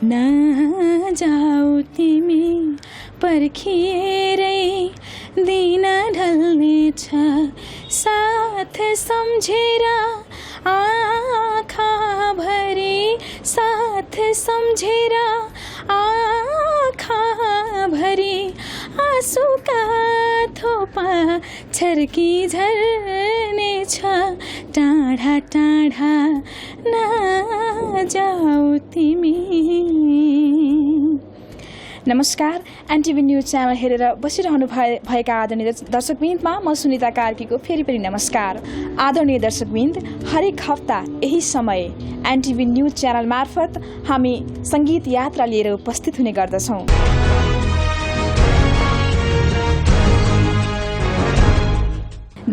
नजाऊ तिमी पर्खिएरै दिन ढल्नेछ साथ सम्झेर आँखा भरी साथ सम्झेर आँखा भरी आँसुका थोपा छर्की झर्नेछ टाढा टाढा नजाऊ तिमी। नमस्कार, एनटीभी न्यूज च्यानल हेरेर बसिरहनु भएका आदरणीय दर्शकवृन्दमा म सुनिता कार्कीको फेरि पनि नमस्कार। आदरणीय दर्शकवृन्द, हरेक हप्ता यही समय एनटीभी न्यूज च्यानल मार्फत हामी सङ्गीत यात्रा लिएर उपस्थित हुने गर्दछौँ।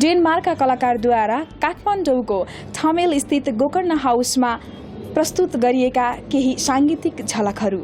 डेनमार्कका कलाकारद्वारा काठमाडौँको थमेल स्थित गोकर्ण हाउसमा प्रस्तुत गरिएका केही साङ्गीतिक झलकहरू।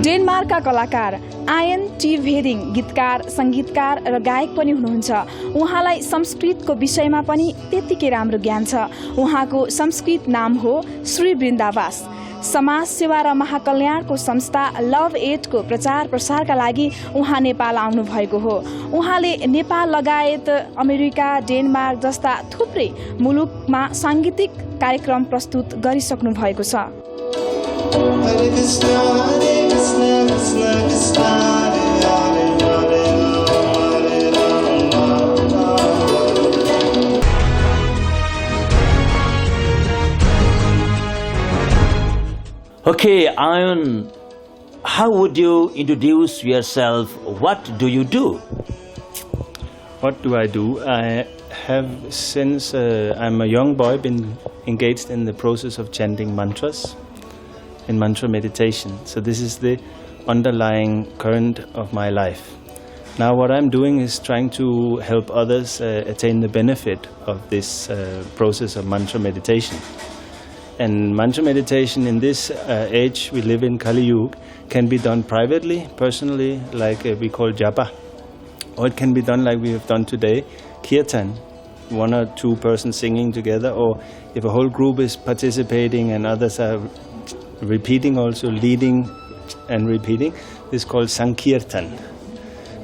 डेनमार्कका कलाकार NTV गीतकार, सङ्गीतकार र गायक पनि हुनुहुन्छ। उहाँलाई संस्कृतको विषयमा पनि त्यत्तिकै राम्रो ज्ञान छ। उहाँको संस्कृत नाम हो श्री वृन्दावास। समाज सेवा र महाकल्याणको संस्था लभ एडको प्रचार प्रसारका लागि उहाँ नेपाल आउनु भएको हो। उहाँले नेपाल लगायत अमेरिका, डेनमार्क जस्ता थुप्रै मुलुकमा साङ्गीतिक कार्यक्रम प्रस्तुत गरिसक्नु भएको छ। Okay, Ayan, how would you introduce yourself? What do you do? What do I do? I have, since I'm a young boy, been engaged in the process of chanting mantras in mantra meditation. So this is the underlying current of my life. Now what I'm doing is trying to help others attain the benefit of this process of mantra meditation. And mantra meditation in this age we live in, Kali Yuga, can be done privately, personally, like we call japa. Or it can be done like we have done today, kirtan, 1 or 2 persons singing together, or if a whole group is participating and others are repeating also, leading and repeating, this is called Sankirtan.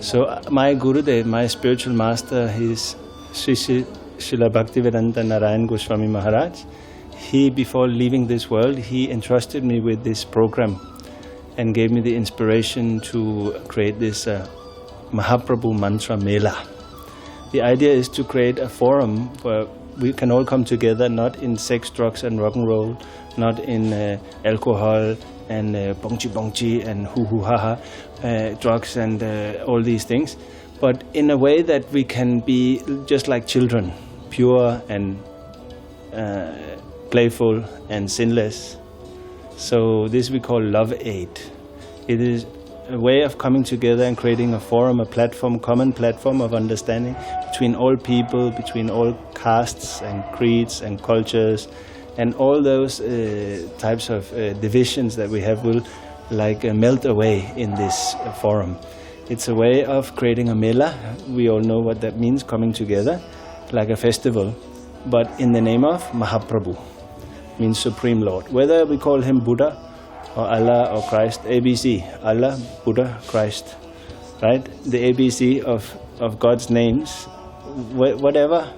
So my Gurudev, my spiritual master, he is Srila Bhaktivedanta Narayan Goswami Maharaj. He, before leaving this world, he entrusted me with this program and gave me the inspiration to create this Mahaprabhu Mantra Mela. The idea is to create a forum where we can all come together, not in sex, drugs and rock and roll, not in alcohol and bongchi and hoo-hoo-ha-ha, drugs and all these things, but in a way that we can be just like children, pure and playful and sinless. So this we call Love Aid. It is a way of coming together and creating a forum, a platform, common platform of understanding between all people, between all castes and creeds and cultures, and all those types of divisions that we have will melt away in this forum. It's a way of creating a mela. We all know what that means, coming together, like a festival, but in the name of Mahaprabhu, means Supreme Lord. Whether we call him Buddha or Allah or Christ, ABC, Allah, Buddha, Christ, right? The ABC of God's names, whatever,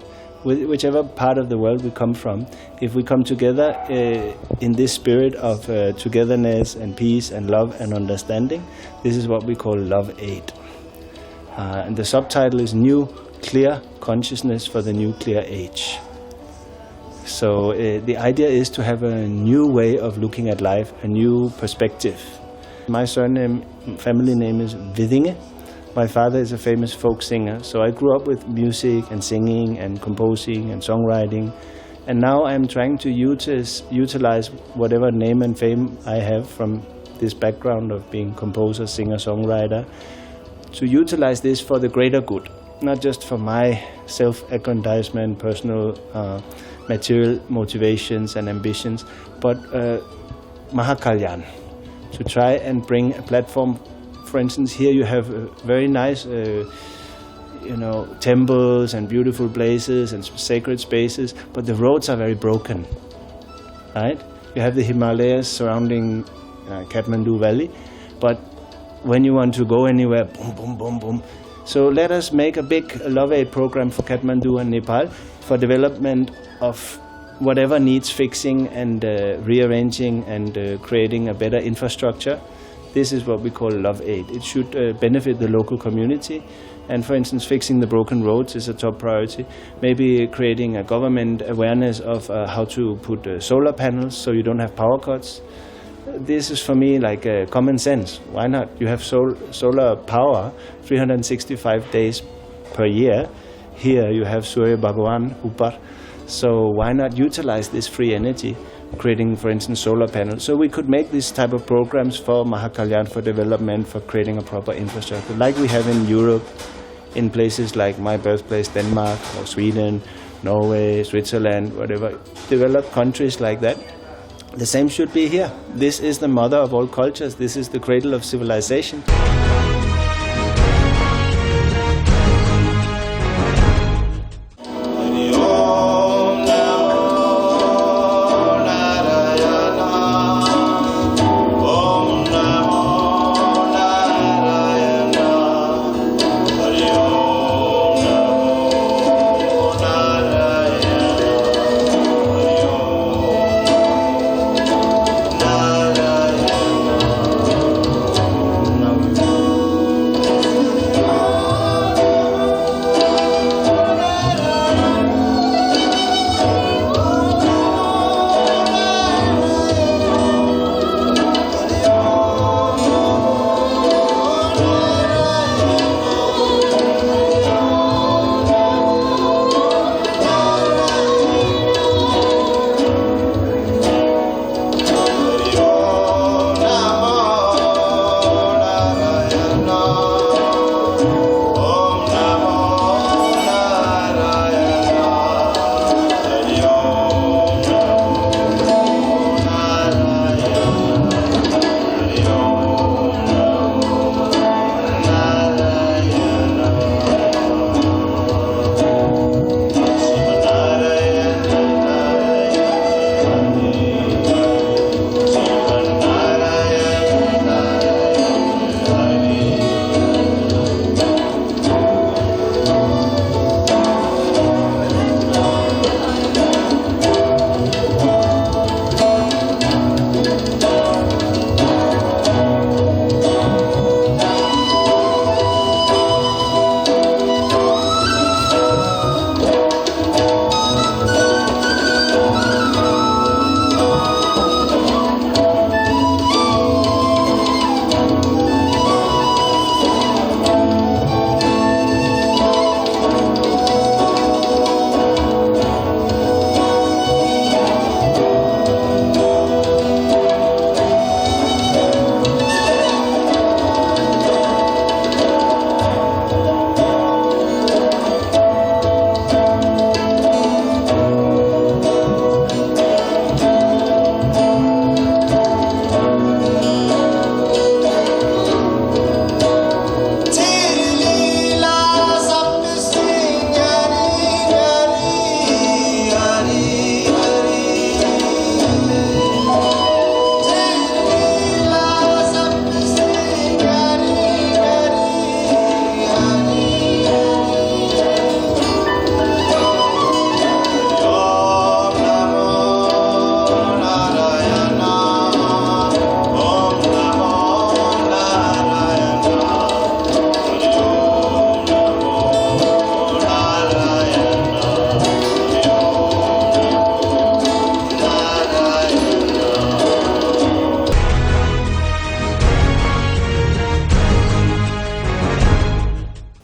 whichever part of the world we come from, if we come together in this spirit of togetherness and peace and love and understanding, this is what we call Love Aid. And the subtitle is New Clear Consciousness for the Nuclear Age. So the idea is to have a new way of looking at life, a new perspective. My surname, family name is Vidinge. My father is a famous folk singer, so I grew up with music and singing and composing and songwriting. And now I'm trying to utilize whatever name and fame I have from this background of being composer, singer, songwriter, to utilize this for the greater good, not just for my self-aggrandizement, personal material motivations and ambitions, but Mahakalyan, to try and bring a platform. For instance, here you have very nice temples and beautiful places and sacred spaces, but the roads are very broken, right? You have the Himalayas surrounding Kathmandu Valley, but when you want to go anywhere, boom, boom, boom, boom. So let us make a big Love Aid program for Kathmandu and Nepal for development of whatever needs fixing and rearranging and creating a better infrastructure. This is what we call Love Aid. It should benefit the local community. And for instance, fixing the broken roads is a top priority. Maybe creating a government awareness of how to put solar panels so you don't have power cuts. This is for me like common sense. Why not? You have solar power 365 days per year. Here you have Surya Bhagavan, Upar. So why not utilize this free energy, creating, for instance, solar panels? So we could make this type of programs for Mahakalyan, for development, for creating a proper infrastructure, like we have in Europe, in places like my birthplace, Denmark, or Sweden, Norway, Switzerland, whatever, developed countries like that. The same should be here. This is the mother of all cultures. This is the cradle of civilization.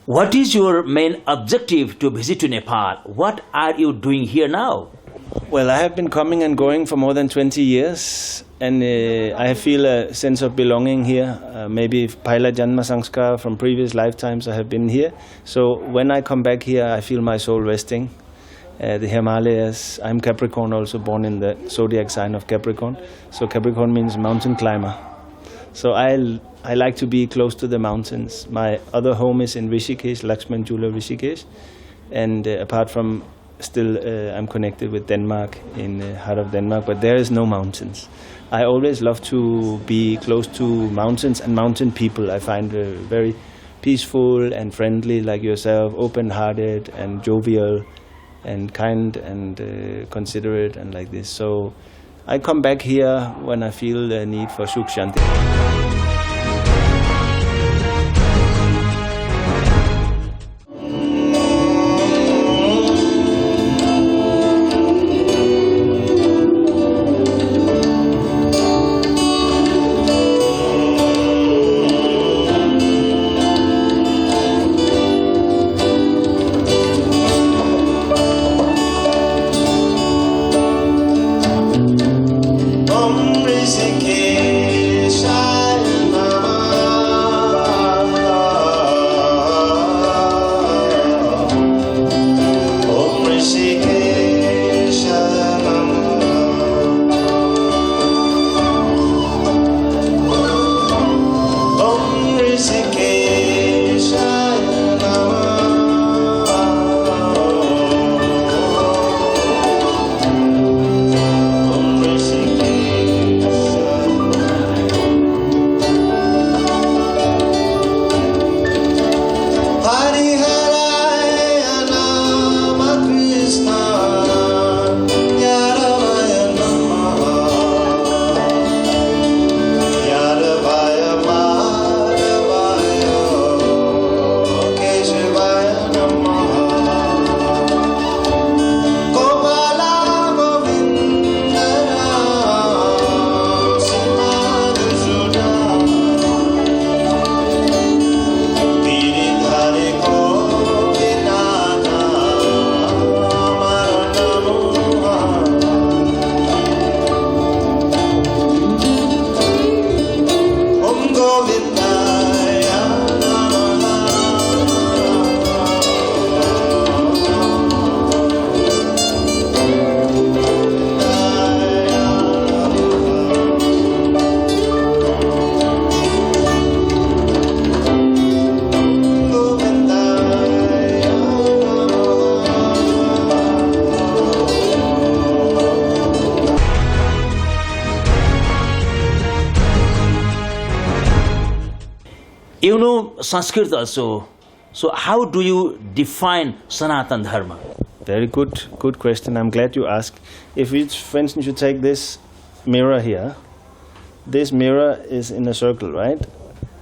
What is your main objective to visit to Nepal? What are you doing here now? Well, I have been coming and going for more than 20 years, and I feel a sense of belonging here. Maybe Paila Janma Sanskar from previous lifetimes I have been here. So when I come back here, I feel my soul resting. The Himalayas, I'm Capricorn, also born in the zodiac sign of Capricorn. So Capricorn means mountain climber. So I like to be close to the mountains. My other home is in Rishikesh, Lakshman Jula Rishikesh. And apart from still I'm connected with Denmark, in the heart of Denmark, but there is no mountains. I always love to be close to mountains and mountain people. I find very peaceful and friendly like yourself, open-hearted and jovial and kind and considerate and like this. So I come back here when I feel the need for Sukh Shanti. You know Sanskrit also. So how do you define Sanatan Dharma? Very good question. I'm glad you asked. If we, for instance, you take this mirror here, this mirror is in a circle, right?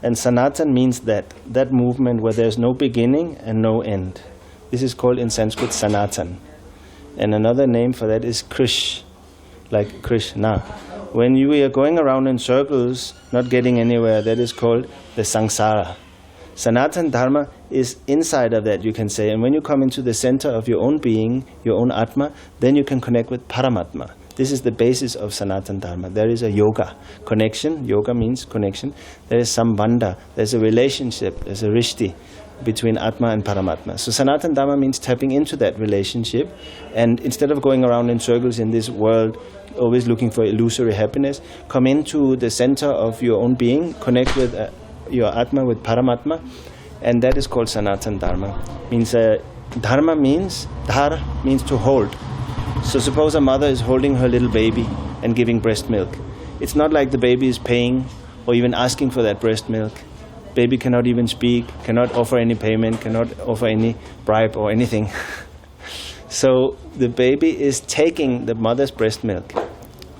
And Sanatan means that movement where there's no beginning and no end. This is called in Sanskrit Sanatan. And another name for that is Krish, like Krishna. When you are going around in circles, not getting anywhere, that is called the samsara. Sanatan Dharma is inside of that, you can say. And when you come into the center of your own being, your own Atma, then you can connect with Paramatma. This is the basis of Sanatan Dharma. There is a yoga connection. Yoga means connection. There is sambandha. There's a relationship. There's a rishti between Atma and Paramatma. So Sanatan Dharma means tapping into that relationship. And instead of going around in circles in this world, always looking for illusory happiness, come into the center of your own being, connect with your Atma, with Paramatma, and that is called Sanatan Dharma. Means Dharma means, dhar means to hold. So suppose a mother is holding her little baby and giving breast milk. It's not like the baby is paying or even asking for that breast milk. Baby cannot even speak, cannot offer any payment, cannot offer any bribe or anything. So the baby is taking the mother's breast milk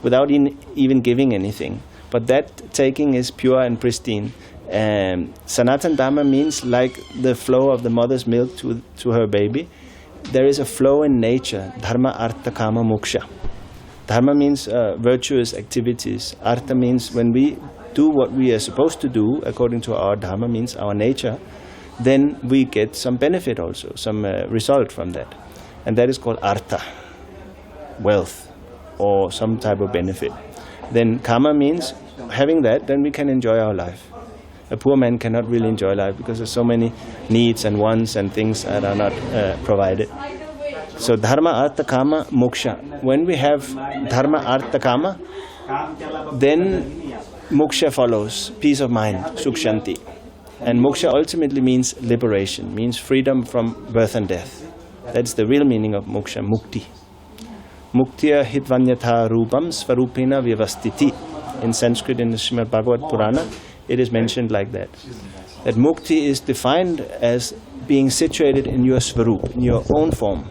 without even giving anything. But that taking is pure and pristine. Sanatan Dharma means like the flow of the mother's milk to her baby. There is a flow in nature, dharma, artha, kama, moksha. Dharma means virtuous activities. Artha means when we do what we are supposed to do according to our dharma, means our nature, then we get some benefit also, some result from that. And that is called artha, wealth, or some type of benefit. Then kama means having that, then we can enjoy our life. A poor man cannot really enjoy life because there's so many needs and wants and things that are not provided. So dharma, artha, kama, moksha. When we have dharma, artha, kama, then moksha follows, peace of mind, sukh shanti. And moksha ultimately means liberation, means freedom from birth and death. That's the real meaning of moksha, mukti. Muktiya hitvanyatha rupam svarupina vyavastiti. In Sanskrit, in the Srimad Bhagavad Purana, it is mentioned like that. That mukti is defined as being situated in your svarup, in your own form.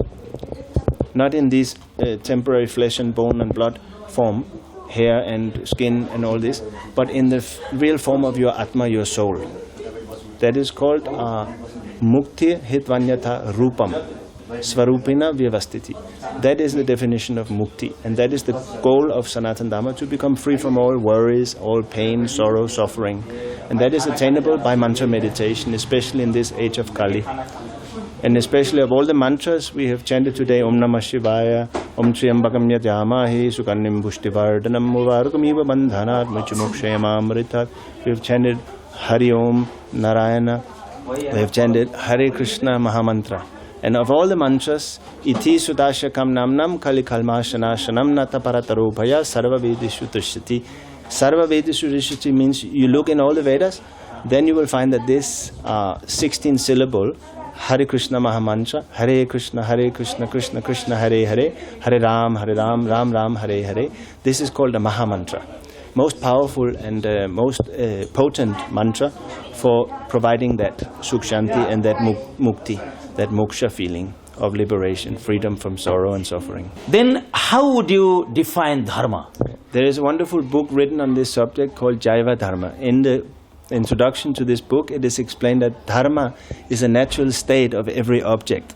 Not in this temporary flesh and bone and blood form, hair and skin and all this, but in the real form of your atma, your soul. That is called mukti hitvanyatha rupam svarupina vyavastiti. That is the definition of mukti, and that is the goal of Sanatana Dharma, to become free from all worries, all pain, sorrow, suffering. And that is attainable by mantra meditation, especially in this age of Kali. And especially of all the mantras we have chanted today, Om Namah Shivaya, Om Triyambakam Yatyamahe, Sukarnim Pushtivardhanam Muvarukamiva Bandhanat Muchumukshayamamritat. We have chanted Hari Om Narayana. We have chanted Hare Krishna Mahamantra. And of all the mantras, iti sudashakam namnam kali kalmashanashanam nata paratarobhaya sarva vedishu drishyati. Sarva vedishu drishyati means you look in all the Vedas, then you will find that this 16 syllable Hare Krishna Mahamantra, Hare Krishna, Krishna Krishna, Hare Hare, Hare Ram, Ram Ram, Hare Hare. This is called a Mahamantra. Most powerful and most potent mantra for providing that sukh shanti and that mukti, that moksha feeling of liberation, freedom from sorrow and suffering. Then how would you define dharma? There is a wonderful book written on this subject called Jaiva Dharma. In the introduction to this book, it is explained that dharma is a natural state of every object.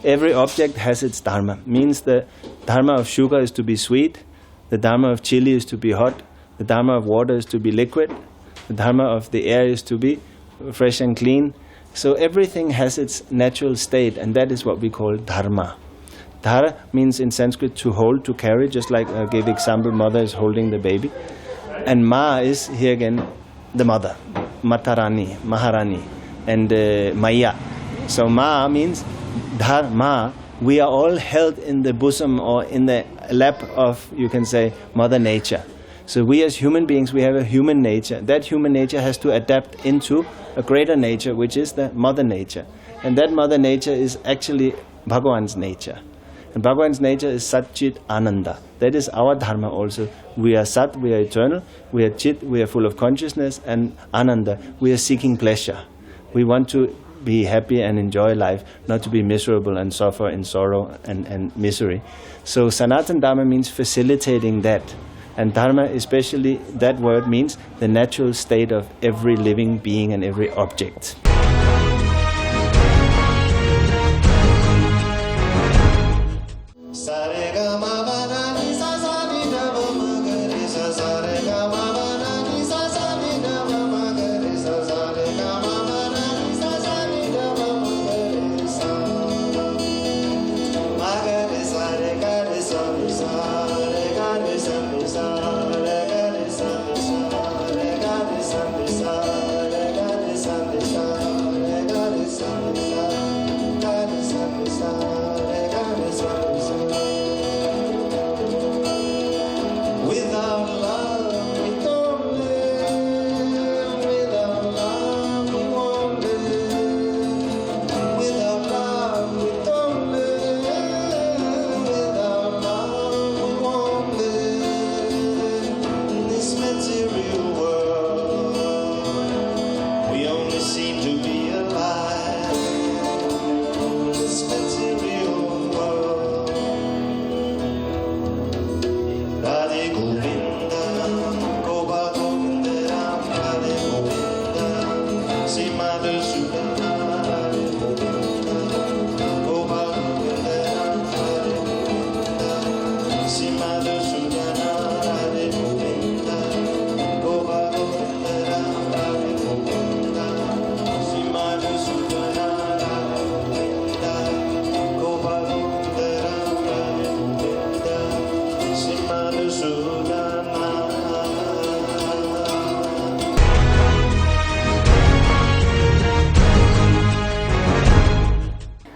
Every object has its dharma. Means the dharma of sugar is to be sweet, the dharma of chili is to be hot, the dharma of water is to be liquid, the dharma of the air is to be fresh and clean. So everything has its natural state, and that is what we call dharma. Dhara means in Sanskrit to hold, to carry, just like I gave example, mother is holding the baby. And ma is here again the mother, Matarani, Maharani, and Maya. So ma means dharma. We are all held in the bosom or in the lap of, you can say, Mother Nature. So we as human beings, we have a human nature. That human nature has to adapt into a greater nature, which is the Mother Nature. And that Mother Nature is actually Bhagavan's nature. And Bhagavan's nature is Sat Chit Ananda. That is our dharma also. We are Sat, we are eternal. We are Chit, we are full of consciousness. And Ananda, we are seeking pleasure. We want to be happy and enjoy life, not to be miserable and suffer in sorrow and misery. So Sanatana Dharma means facilitating that. And dharma, especially that word, means the natural state of every living being and every object. Sa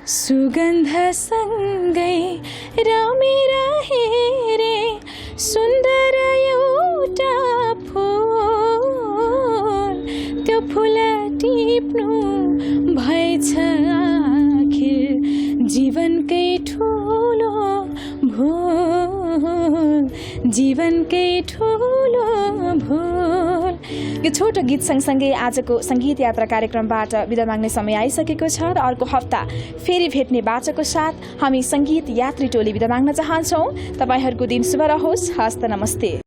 सुगन्धसँगै रमिरहे रे सुन्दर एउटा full त्यो full टिप्नु भएछ आखिर जीवनकै ठुलो भुल जीवनकै ठुलो भुल। यो छोटो गीत सँगसँगै आजको सङ्गीत यात्रा कार्यक्रमबाट बिदा माग्ने समय आइसकेको छ र अर्को हप्ता फेरि भेट्ने बाचाको साथ हामी सङ्गीत यात्री टोली बिदा माग्न चाहन्छौँ। तपाईँहरूको दिन शुभ रहोस्। हस्त नमस्ते।